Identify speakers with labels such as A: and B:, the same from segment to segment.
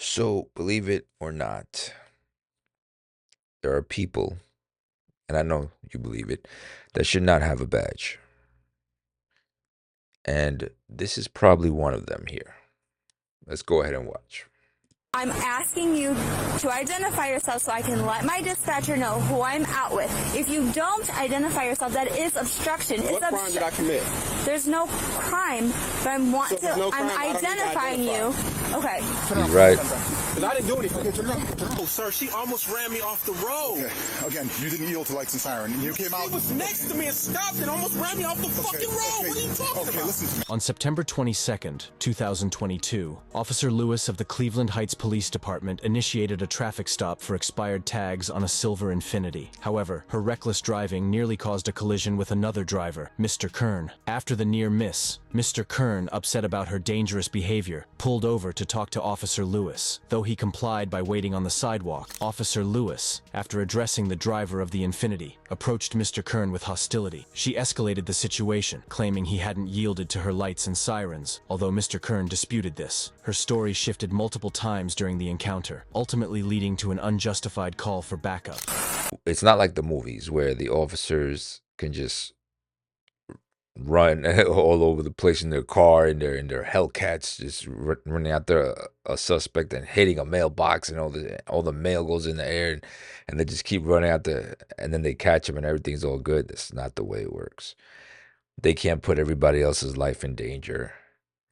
A: So, believe it or not, there are people, and I know you believe it, that should not have a badge. And this is probably one of them here. Let's go ahead and watch.
B: I'm asking you to identify yourself so I can let my dispatcher know who I'm out with. If you don't identify yourself, that is obstruction.
C: What crime did I commit?
B: There's no crime, but I'm identifying you. Okay.
A: He's right.
C: Because I didn't do anything. Oh, sir, she almost ran me off the road.
D: Okay. Again, you didn't yield to lights and siren. You came out.
C: She was next to me and stopped and almost ran me off the fucking road. What are you talking about?
D: Listen to me.
E: On September 22nd, 2022, Officer Lewis of the Cleveland Heights Police Department initiated a traffic stop for expired tags on a silver Infiniti. However, her reckless driving nearly caused a collision with another driver, Mr. Kern. After the near miss, Mr. Kern, upset about her dangerous behavior, pulled over to talk to Officer Lewis. Though he complied by waiting on the sidewalk, Officer Lewis, after addressing the driver of the Infiniti, approached Mr. Kern with hostility. She escalated the situation, claiming he hadn't yielded to her lights and sirens, although Mr. Kern disputed this. Her story shifted multiple times during the encounter, ultimately leading to an unjustified call for backup.
A: It's not like the movies where the officers can just run all over the place in their car and their Hellcats, just running after a suspect and hitting a mailbox, and all the mail goes in the air, and they just keep running after, and then they catch him and everything's all good. That's not the way it works. They can't put everybody else's life in danger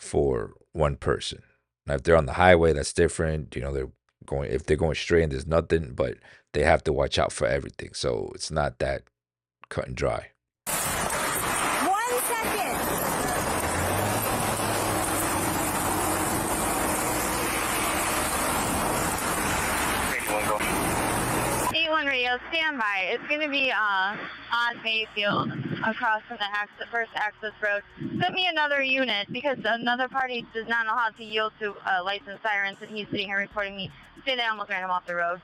A: for one person. Now, if they're on the highway, that's different. If they're going straight and there's nothing, but they have to watch out for everything. So it's not that cut and dry.
B: 1 second.
F: Radio, stand by. It's going to be on Mayfield across from the first access road. Send me another unit because another party does not know how to yield to lights and sirens, and he's sitting here reporting me. Say they almost ran him off the road.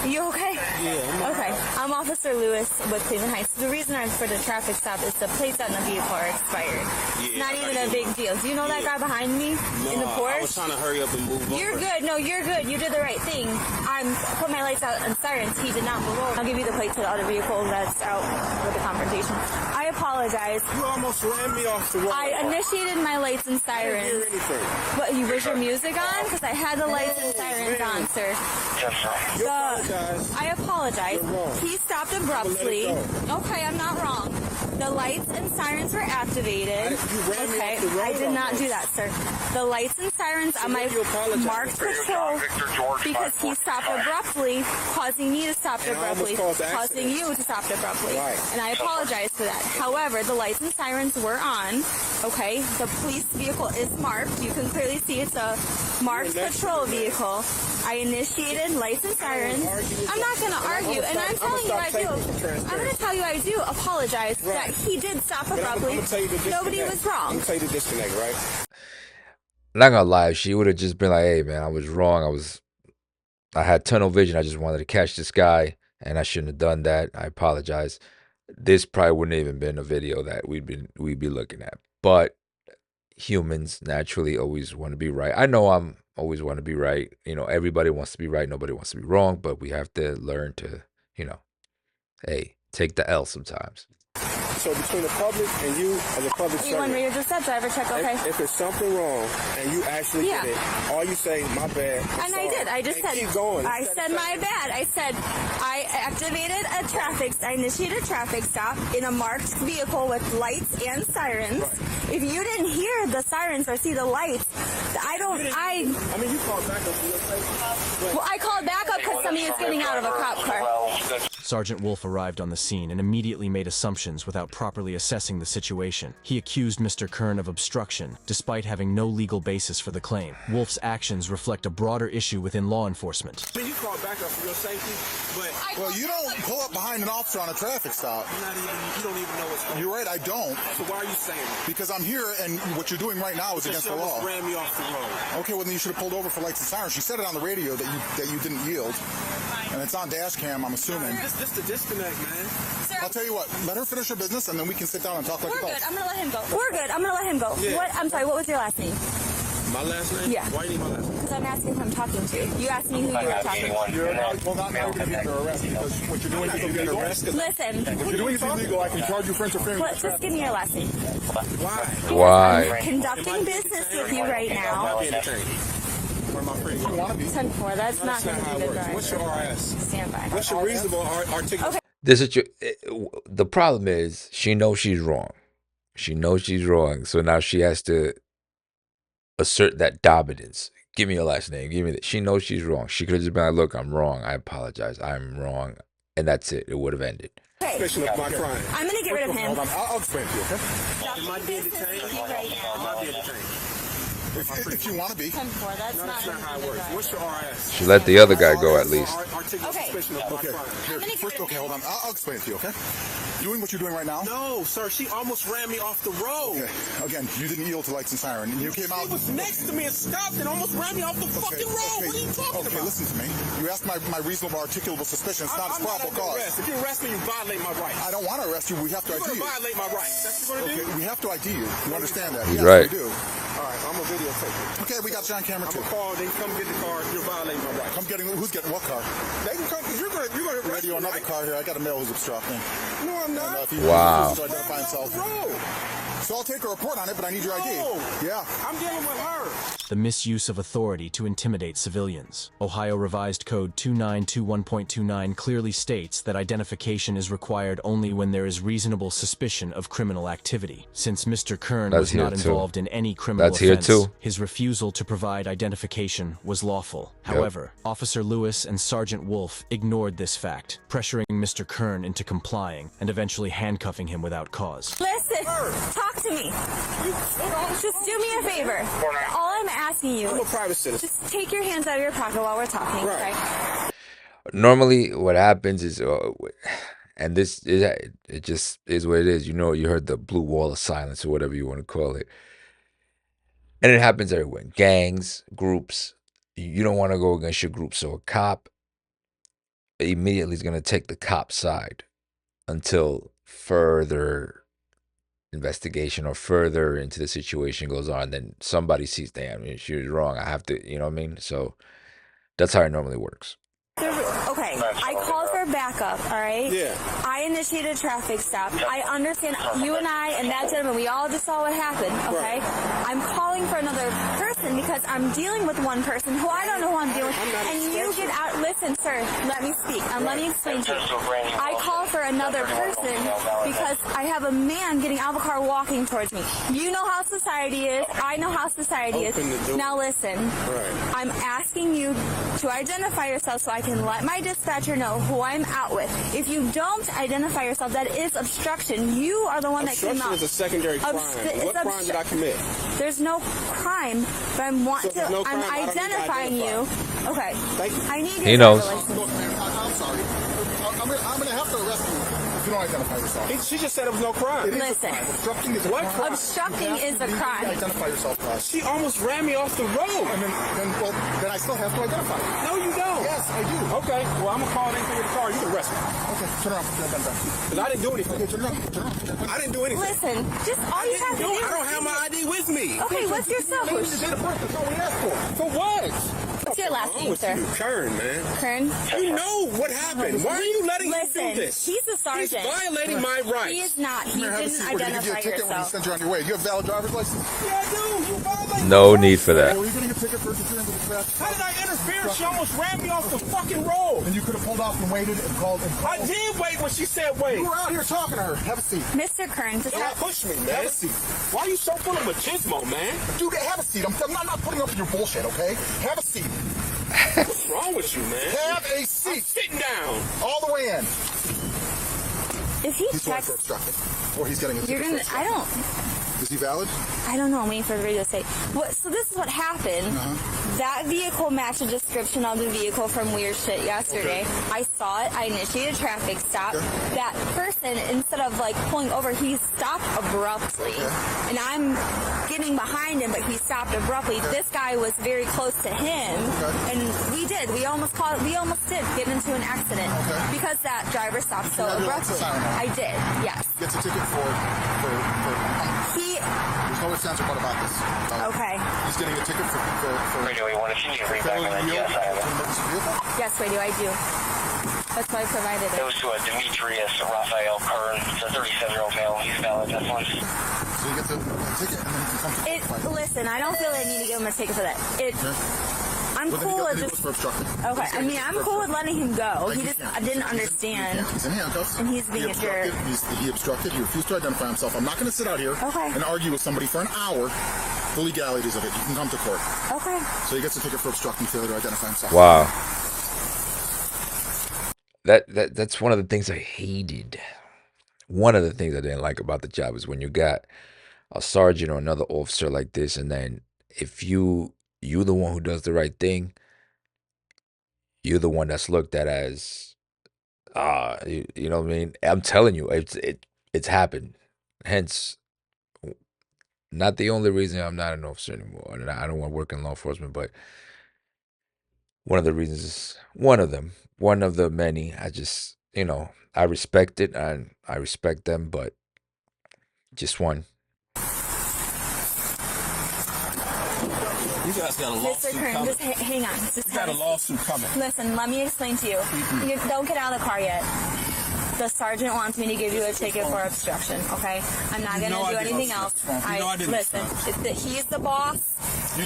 B: You okay?
C: Yeah.
B: Okay. I'm Officer Lewis with Cleveland Heights. The reason I'm for the traffic stop is the plates on the vehicle are expired. It's not even a big deal. Do you know that guy behind me in the Porsche?
C: I was trying to hurry up and move
B: You're
C: over.
B: good. No, you're good. You did the right thing. I'm put my lights out and sirens. He did not move over. I'll give you the plate to the other vehicle that's out with the confrontation. I apologize.
C: You almost ran me off the road.
B: I initiated my lights and
C: I didn't hear
B: sirens.
C: anything.
B: What, was your music on? Because I had the lights and sirens on, sir.
C: You apologize.
B: I apologize.
C: You're wrong.
B: He stopped abruptly.
C: I'm gonna let
B: Okay, I'm not wrong. The lights and sirens were activated.
C: You ran me
B: Okay,
C: off the road
B: I did not
C: almost.
B: do that, sir. The lights and sirens on my
C: what do you apologize
B: marked
C: for?
B: patrol because he stopped abruptly, causing me to stop
C: And I almost
B: abruptly,
C: caused the
B: causing
C: accident.
B: you to stop abruptly.
C: Right.
B: And I apologize for that. However, the lights and sirens were on. Okay, the police vehicle is marked. You can clearly see it's a marked patrol vehicle. I initiated lights and sirens. I'm not going to argue, and I'm telling you I do. I'm going to tell you I do apologize that he did stop abruptly. Nobody was
C: I'm
B: wrong.
C: going to tell you the disconnect, right?
A: Not gonna lie, she would have just been like, "Hey, man, I was wrong. I had tunnel vision. I just wanted to catch this guy, and I shouldn't have done that. I apologize." This probably wouldn't have even been a video that we'd be looking at. But humans naturally always want to be right. I know I'm always want to be right. Everybody wants to be right. Nobody wants to be wrong. But we have to learn to, hey, take the L sometimes.
C: So between the public and you as a public
B: You
C: servant,
B: want me to just said driver check, okay?
C: if there's something wrong and you actually
B: Yeah.
C: did it, all you say, my bad. I'm
B: And I
C: sorry,
B: did. I just
C: and
B: said,
C: keep going.
B: I said my bad. I said I activated I initiated a traffic stop in a marked vehicle with lights and sirens. If you didn't hear the sirens or see the lights,
C: I mean, you called back up for your place.
B: well, I called back up because somebody was getting out of a cop car.
E: Sergeant Wolf arrived on the scene and immediately made assumptions without properly assessing the situation. He accused Mr. Kern of obstruction, despite having no legal basis for the claim. Wolf's actions reflect a broader issue within law enforcement.
C: I mean, you called back up for your safety, but
D: Well, you don't pull up behind an officer on a traffic stop.
C: you don't even know what's going on.
D: You're right, I don't.
C: So why are you saying that?
D: Because I'm here, and what you're doing right now is against the law.
C: ran me off the road.
D: Okay, well then you should have pulled over for lights and sirens. She said it on the radio that you didn't yield, and it's on dash cam, I'm assuming.
C: This the disconnect, man.
B: Sir,
D: I'll tell you what, let her finish her business, and then we can sit down and talk like
B: we're
D: adults.
B: good. I'm gonna let him go. We're good. I'm gonna let him go.
C: Yeah.
B: I'm sorry. What was your last name?
C: My last name?
B: Yeah.
C: Why you need my last name?
B: Because I'm asking who I'm talking to. You asked me who you were talking to.
D: You're well, not now you're going to be under arrest because what you're doing is illegal.
B: Listen.
D: What you're doing is illegal. I can charge you for interfering with
B: Just give me your last name.
C: Why?
A: Why?
B: I'm conducting business with you right now.
C: Where my friend?
D: You want to be?
B: 10-4. That's not going to
C: how
B: be
C: it
B: good.
C: works. What's your RS?
B: Stand by.
C: What's your reasonable articulation?
B: Okay.
A: This is the problem is she knows she's wrong. She knows she's wrong, so now she has to assert that dominance. Give me your last name. Give me that. She knows she's wrong. She could have just been like, "Look, I'm wrong. I apologize. I'm wrong," and that's it. It would have ended.
B: Okay.
C: Suspicion of my crime.
B: I'm going to get rid of him.
D: Hold on. I'll explain to you, okay?
C: Am I being detained? Am I being detained?
D: If you want to be.
B: 10-4. That's
C: No,
B: not
C: that's not how it works. What's your RS?
A: She let the other guy go at least.
B: Okay.
D: Okay. Here, first, okay, hold on. I'll explain it to you, okay? Doing what you're doing right now.
C: No, sir. She almost ran me off the road.
D: Okay. Again, you didn't yield to lights and siren. You came out.
C: She was next to me and stopped and almost ran me off the fucking road. What are you talking
D: Okay,
C: about?
D: listen to me. You asked my reasonable articulable suspicion. It's not a
C: I'm not
D: probable
C: under
D: cause.
C: arrest. If you arrest me, you violate my rights.
D: I don't want to arrest you. We have to
C: You're
D: ID
C: going to
D: you.
C: violate my rights. That's what you're going to
D: Okay,
C: do?
D: we have to ID you. You understand that?
A: He's
D: Yes,
A: right.
D: we do.
C: All right, I'm a videotape it.
D: Okay, we got you on camera
C: I'm
D: too.
C: going to call, then come get the car. You're violating my rights.
D: I'm getting. Who's getting what car?
C: They can come, because you're going to arrest
D: Radio,
C: me,
D: another
C: right?
D: car here. I got a male who's obstructing.
C: No, I'm
D: And,
C: not.
D: if he
A: Wow.
D: refuses to identify himself.
C: Road.
D: So I'll take a report on it, but I need your ID.
C: No.
D: Yeah.
C: I'm dealing with her.
E: The misuse of authority to intimidate civilians. Ohio Revised Code 2921.29 clearly states that identification is required only when there is reasonable suspicion of criminal activity. Since Mr. Kern
A: That's
E: was not
A: here too.
E: involved in any criminal
A: That's here
E: offense,
A: too.
E: his refusal to provide identification was lawful. However, Officer Lewis and Sergeant Wolf ignored this fact, pressuring Mr. Kern into complying and eventually handcuffing him without cause.
B: Listen, talk to me. Just do me a favor. All I'm asking you,
C: I'm a private citizen.
B: just take your hands out of your pocket while we're talking,
C: Right.
B: okay?
A: Normally, what happens is, and this is it just is what it is. You know, you heard the blue wall of silence or whatever you want to call it, and it happens everywhere. Gangs, groups. You don't want to go against your group, so a cop immediately is going to take the cop side until further investigation or further into the situation goes on. Then somebody sees, damn, she was wrong. I have to, you know what I mean? So that's how it normally works.
B: Okay, I called for backup, all right?
C: Yeah.
B: I initiated a traffic stop. I understand you and I and that gentleman, we all just saw what happened, okay? I'm calling for another person because I'm dealing with one person who I don't know who I'm dealing with. And you get out, listen, sir, let me speak. Let me explain to you. I call for another person because I have a man getting out of a car walking towards me. You know how society is. I know how society is.
C: Open the door.
B: Now listen,
C: Right.
B: I'm asking you to identify yourself so I can let my dispatcher know who I'm out with. If you don't identify yourself, that is obstruction. You are the one that came
C: Obstruction
B: out.
C: is a secondary crime.
B: It's
C: What crime did I commit?
B: There's no crime, but
C: So if there's no crime, I
B: I'm
C: don't need to
B: identifying you. Okay.
C: Thank you.
B: I need your
A: He knows.
B: driver's license.
D: Look, man, I'm sorry. I'm going to have to arrest you if you don't identify yourself.
C: She just said it was no crime.
D: It is a
B: Listen.
D: crime. Obstructing is a
C: What
D: crime.
C: crime?
B: Obstructing
D: You have
B: is
D: to
B: a
D: legally
B: crime.
D: Identify yourself, guys.
C: She almost ran me off the road.
D: And then I still have to identify you.
C: No, you don't.
D: Yes, I do.
C: Okay, well, I'm going to call in for your car. You can arrest me.
D: Okay, turn around.
C: Because I didn't do anything.
D: Okay, turn around.
C: I didn't do anything.
B: Listen, just all you have to do
C: I
B: is
C: don't have my ID with me.
B: Okay, what's your cell phone?
D: That's all we asked for.
C: For what?
B: What's your last
C: What's
B: name, sir?
C: you, Kern, man?
B: Kern?
C: You know what happened. Why are you letting him
B: Listen,
C: do this?
B: he's a
C: He's
B: sergeant.
C: violating my rights.
B: He is not. He
D: Here, have a
B: didn't
D: seat. We're going to give you a
B: identify
D: ticket when we
B: yourself.
D: send you on your way. You have valid driver's license?
C: Yeah, I do. You violating
A: No
C: my
A: need
C: rights.
A: for that.
D: Were you getting a ticket for interfering with the traffic?
C: How did I interfere? She almost ran me off the fucking road.
D: And you could have pulled off and waited and called.
C: I did wait when she said wait.
D: You were out here talking to her. Have a seat.
B: Mr. Kern, just
C: Don't
B: have,
C: push me,
D: Have
C: man.
D: a seat.
C: Why are you so full of machismo, man?
D: Dude, have a seat. I'm not putting up with your bullshit, okay? Have a seat.
C: What's wrong with you, man?
D: Have a
C: I'm
D: seat.
C: sitting down.
D: All the way in.
B: if he
D: He's going for
B: checks,
D: obstructing. Or he's getting a
B: you're
D: ticket
B: gonna.
D: for
B: I
D: obstructing.
B: don't.
D: Is he valid?
B: I don't know. I'm waiting for the radio to say. So this is what happened. That vehicle matched the description of the vehicle from Weird Shit yesterday. I saw it. I initiated a traffic stop. That person, instead of like pulling over, he stopped abruptly. And I'm getting behind him, but he stopped abruptly. This guy was very close to him, and we did. We almost did get into an accident because that driver stopped so
D: have your
B: abruptly.
D: license on now?
B: I did. Yes.
D: Gets a ticket for
B: He
D: Color Center, what about this?
B: Okay.
D: He's getting a ticket for
G: Radio 1, if you need to read back
D: failing
G: on
D: to
G: that,
D: yield
G: yes, I have
D: to an
G: it.
D: emergency vehicle?
B: Yes, radio, I do. That's why I provided
G: It
B: it.
G: was to a Demetrius Raphael Kern. It's a 37-year-old male. He's valid, this one.
D: So you get the ticket, and then you can come to court. Fine.
B: Listen, I don't feel like I need to give him a ticket for that. I'm
D: Well, then
B: cool
D: he
B: with
D: goes
B: just.
D: for obstructing.
B: Okay,
D: He's
B: I mean,
D: gonna
B: I'm
D: go for
B: cool with letting him go.
D: Like,
B: He just didn't understand.
D: He's in handcuffs.
B: And he's being a jerk.
D: He obstructed. He refused to identify himself. I'm not going to sit out here and argue with somebody for an hour. The legalities of it. You can come to court.
B: Okay.
D: So he gets a ticket for obstructing failure to identify himself.
A: Wow. That's one of the things I hated. One of the things I didn't like about the job is when you got a sergeant or another officer like this, and then if you the one who does the right thing, you're the one that's looked at as you know what I mean? I'm telling you, it's happened. Hence, not the only reason I'm not an officer anymore, and I don't want to work in law enforcement, but one of the reasons is one of the many. I just, I respect it and I respect them, but just one.
C: You guys got a
B: Mr.
C: lawsuit
B: Kern,
C: coming.
B: just hang on. Just
C: You got a lawsuit coming.
B: Listen, let me explain to you. You don't get out of the car yet. The sergeant wants me to give you a ticket for obstruction, okay? I'm not going to do anything else. Listen, he's the boss. He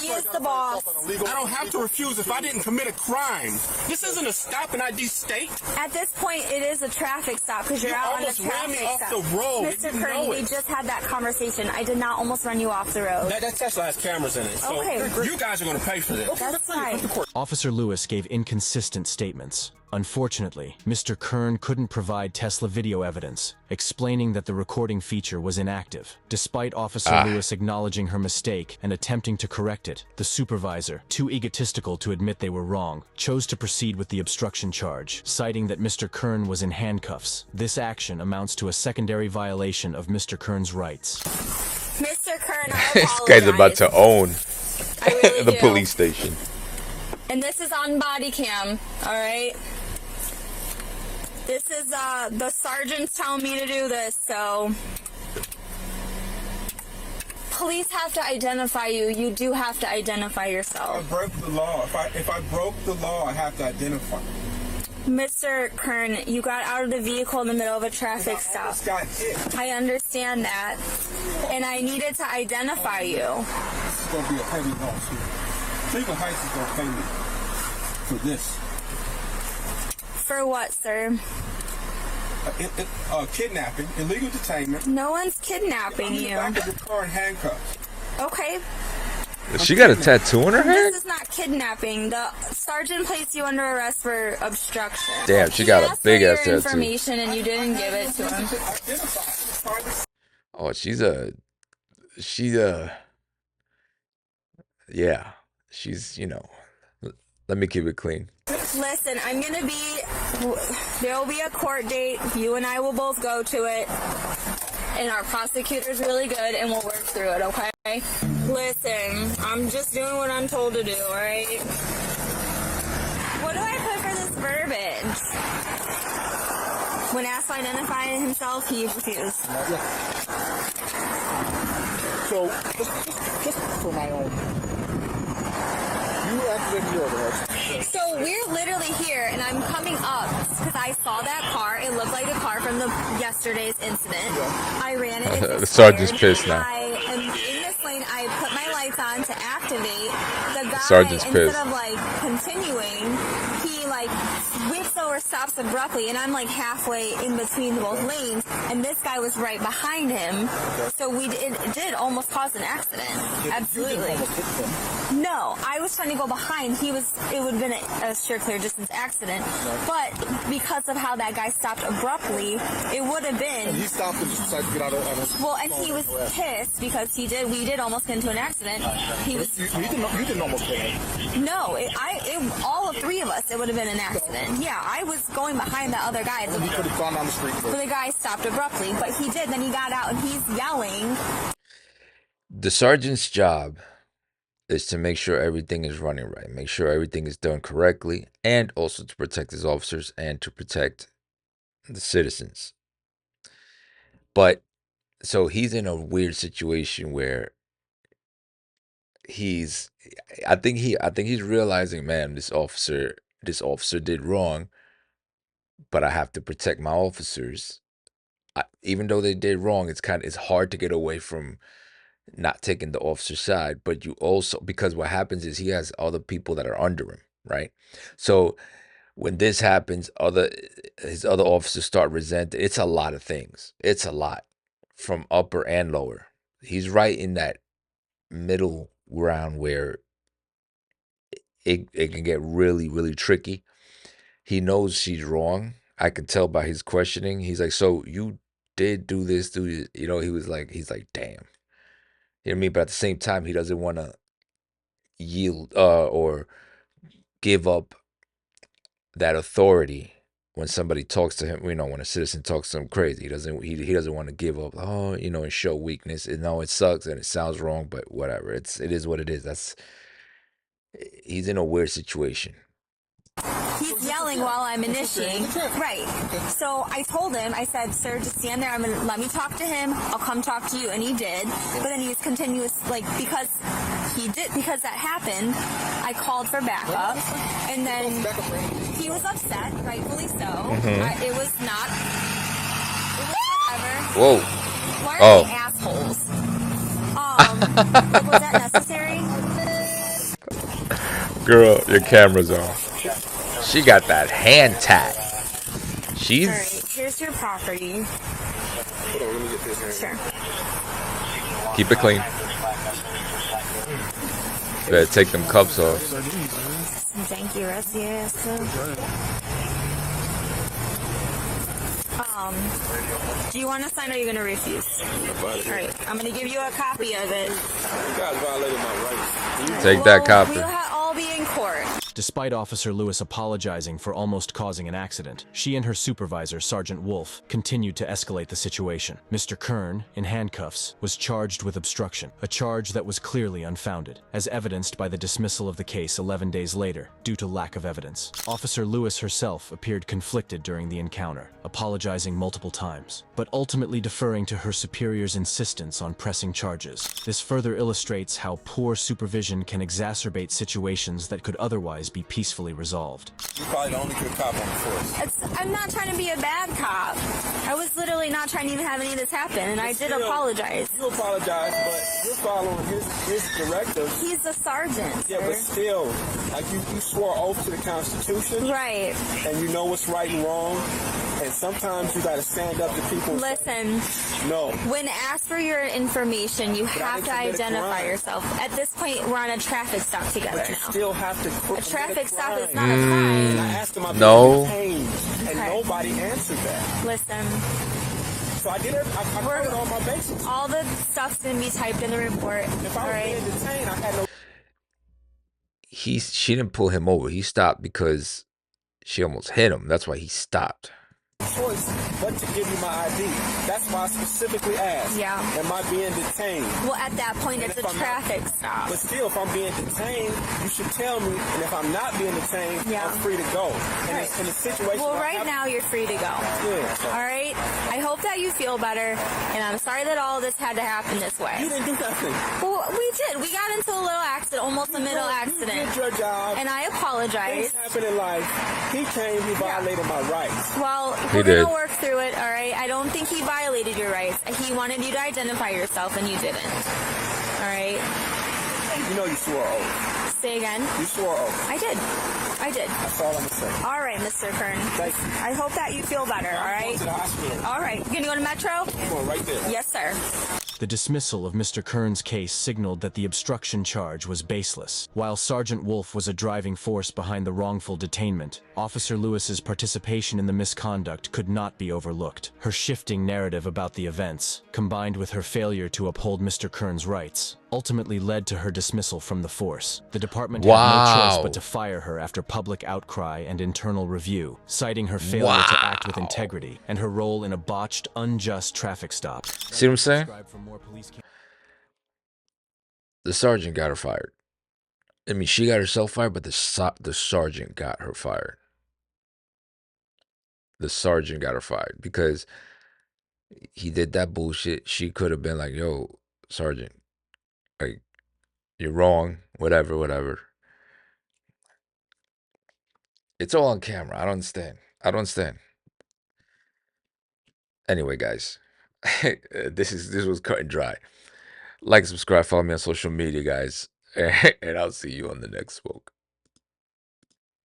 B: is the boss.
C: I don't have to refuse if I didn't commit a crime. This isn't a stop and ID state.
B: At this point, it is a traffic stop because you're
C: You
B: out on a
C: almost ran me
B: traffic
C: off
B: stop.
C: the road.
B: Mr.
C: You
B: Kern,
C: know
B: we
C: it.
B: just had that conversation. I did not almost run you off the road.
C: That Tesla has cameras in it. So
B: Okay.
C: you guys are going to pay for this.
B: That's fine.
E: Officer Lewis gave inconsistent statements. Unfortunately, Mr. Kern couldn't provide Tesla video evidence, explaining that the recording feature was inactive. Despite Officer Lewis acknowledging her mistake and attempting to correct it, the supervisor, too egotistical to admit they were wrong, chose to proceed with the obstruction charge, citing that Mr. Kern was in handcuffs. This action amounts to a secondary violation of Mr. Kern's rights.
B: Mr. Kern, I
A: This
B: apologize.
A: guy's about to own
B: I really
A: the
B: do.
A: police station.
B: And this is on Bodycam, all right? This is, the sergeant's telling me to do this, so... Police have to identify you. You do have to identify yourself.
C: I broke the law. If I broke the law, I have to identify.
B: Mr. Kern, you got out of the vehicle in the middle of a traffic stop.
C: Almost got hit.
B: I understand that. And I needed to identify you.
C: This is going to be a heavy lawsuit. Cleveland Heights is going to pay me for this.
B: For what, sir?
C: Kidnapping, illegal detainment.
B: No one's kidnapping
C: I'm in the
B: you.
C: back of the car in handcuffs.
B: Okay.
A: She got a tattoo on her head?
B: This is not kidnapping. The sergeant placed you under arrest for obstruction.
A: Damn, she
B: He
A: got a
B: asked
A: big
B: for
A: ass
B: your
A: tattoo.
B: information and you didn't give it to him.
A: Oh, yeah, she's, let me keep it clean.
B: Listen, there'll be a court date. You and I will both go to it. And our prosecutor's really good and we'll work through it, okay? Listen, I'm just doing what I'm told to do, alright? What do I put for this verbiage? When asked to identify himself, he refused.
D: So, just for my own. You activated the order, right?
B: So we're literally here, and I'm coming up because I saw that car. It looked like a car from yesterday's incident. I ran it.
A: The sergeant's pissed now.
B: I am in this lane. I put my lights on to activate. The guy,
A: Sergeant's
B: instead
A: pissed.
B: of continuing, he whips over, stops abruptly, and I'm halfway in between both lanes, and this guy was right behind him. So it did almost cause an accident. Absolutely. No, I was trying to go behind. It would have been a sure clear distance accident. But because of how that guy stopped abruptly, it would have been.
D: And he stopped and just decided to get out of his.
B: Well, and he was pissed because we did almost get into an accident. He was.
D: You didn't almost get it.
B: No, all of three of us, it would have been an accident. Yeah, I was going behind the other guy.
D: He could have gone down the street.
B: But the guy stopped abruptly, but he did. Then he got out and he's yelling.
A: The sergeant's job is to make sure everything is running right, make sure everything is done correctly, and also to protect his officers and to protect the citizens. But So he's in a weird situation where he's I think he's realizing, man, this officer did wrong, but I have to protect my officers. Even though they did wrong, it's hard to get away from not taking the officer's side, but you also, because what happens is he has other people that are under him, right? So when this happens, his other officers start resenting. It's a lot of things. It's a lot from upper and lower. He's right in that middle ground where it can get really, really tricky. He knows she's wrong. I can tell by his questioning. He's like, so you did do this, do this. He's like, damn. You know what I mean? But at the same time, he doesn't want to yield or give up that authority when somebody talks to him. When a citizen talks to him crazy, he doesn't want to give up. And show weakness. And no, it sucks and it sounds wrong, but whatever. It is what it is. He's in a weird situation.
B: He's yelling while I'm initiating. Right. So I told him, I said, sir, just stand there. Let me talk to him. I'll come talk to you. And he did. But then he was continuous, because that happened, I called for backup. And then he was upset, rightfully so. It was whatever.
A: Whoa.
B: Why are they assholes? Was that necessary?
A: Girl, your camera's on. She got that hand tap. She's.
B: All right, here's your property.
C: Hold on, let me get this.
B: Sure.
A: Keep it clean. Better take them cups off.
B: Thank you, yes. Do you want to sign or are you going to refuse? All right, I'm going to give you a copy of it.
C: You guys violated my rights.
A: Take that copy.
B: We'll all be in court.
E: Despite Officer Lewis apologizing for almost causing an accident, she and her supervisor, Sergeant Wolf, continued to escalate the situation. Mr. Kern, in handcuffs, was charged with obstruction, a charge that was clearly unfounded, as evidenced by the dismissal of the case 11 days later, due to lack of evidence. Officer Lewis herself appeared conflicted during the encounter, apologizing multiple times, but ultimately deferring to her superior's insistence on pressing charges. This further illustrates how poor supervision can exacerbate situations that could otherwise be peacefully resolved.
C: You're probably the only good cop on the force.
B: I'm not trying to be a bad cop. I was literally not trying to even have any of this happen, and I did apologize.
C: You apologize, but you're following his directives.
B: He's a sergeant.
C: Yeah, but still, like you swore oath to the Constitution.
B: Right.
C: And you know what's right and wrong. And sometimes you gotta stand up to people.
B: Listen.
C: No.
B: When asked for your information, you have to identify yourself. At this point, we're on a traffic stop together
C: but you
B: now.
C: Still have to.
B: A traffic stop is not a crime.
C: I asked him about
A: No.
C: and nobody answered that.
B: Listen.
C: So I did it. I covered all my bases.
B: All the stuff's gonna be typed in the report.
C: If I was being detained, I had no.
A: She didn't pull him over. He stopped because she almost hit him. That's why he stopped.
C: Choice but to give you my ID. That's why I specifically asked.
B: Yeah.
C: Am I being detained?
B: Well, at that point, it's a traffic stop.
C: But still, if I'm being detained, you should tell me. And if I'm not being detained, I'm free to go. And
B: Right.
C: in a situation.
B: Well, right now you're free to go.
C: Yeah. So.
B: All right. I hope that you feel better, and I'm sorry that all this had to happen this way.
C: You didn't do nothing.
B: Well, we did. We got into a little accident, almost a middle accident.
C: You did your job.
B: And I apologize.
C: Things happen in life. He came. He violated my rights.
B: Well, we're going to work through it, all right? I don't think he violated your rights. He wanted you to identify yourself, and you didn't. All right?
C: You know you swore oath.
B: Say again?
C: You swore oath.
B: I did.
C: That's all I'm going to say.
B: All right, Mr. Kern.
C: Thank you.
B: I hope that you feel better, all right?
C: I'm going to the hospital.
B: All right. You going to go to Metro?
C: I'm going right there.
B: Yes, sir.
E: The dismissal of Mr. Kern's case signaled that the obstruction charge was baseless. While Sergeant Wolf was a driving force behind the wrongful detainment, Officer Lewis's participation in the misconduct could not be overlooked. Her shifting narrative about the events, combined with her failure to uphold Mr. Kern's rights, ultimately led to her dismissal from the force. The department had no choice but to fire her after public outcry and internal review, citing her failure to act with integrity and her role in a botched, unjust traffic stop.
A: See what I'm saying? The sergeant got her fired. I mean, she got herself fired, but the sergeant got her fired. The sergeant got her fired because He did that bullshit. She could have been like, "Yo, Sergeant, like you're wrong. Whatever, whatever." It's all on camera. I don't understand. I don't understand. Anyway, guys, this was cut and dry. Like, subscribe, follow me on social media, guys, and I'll see you on the next smoke.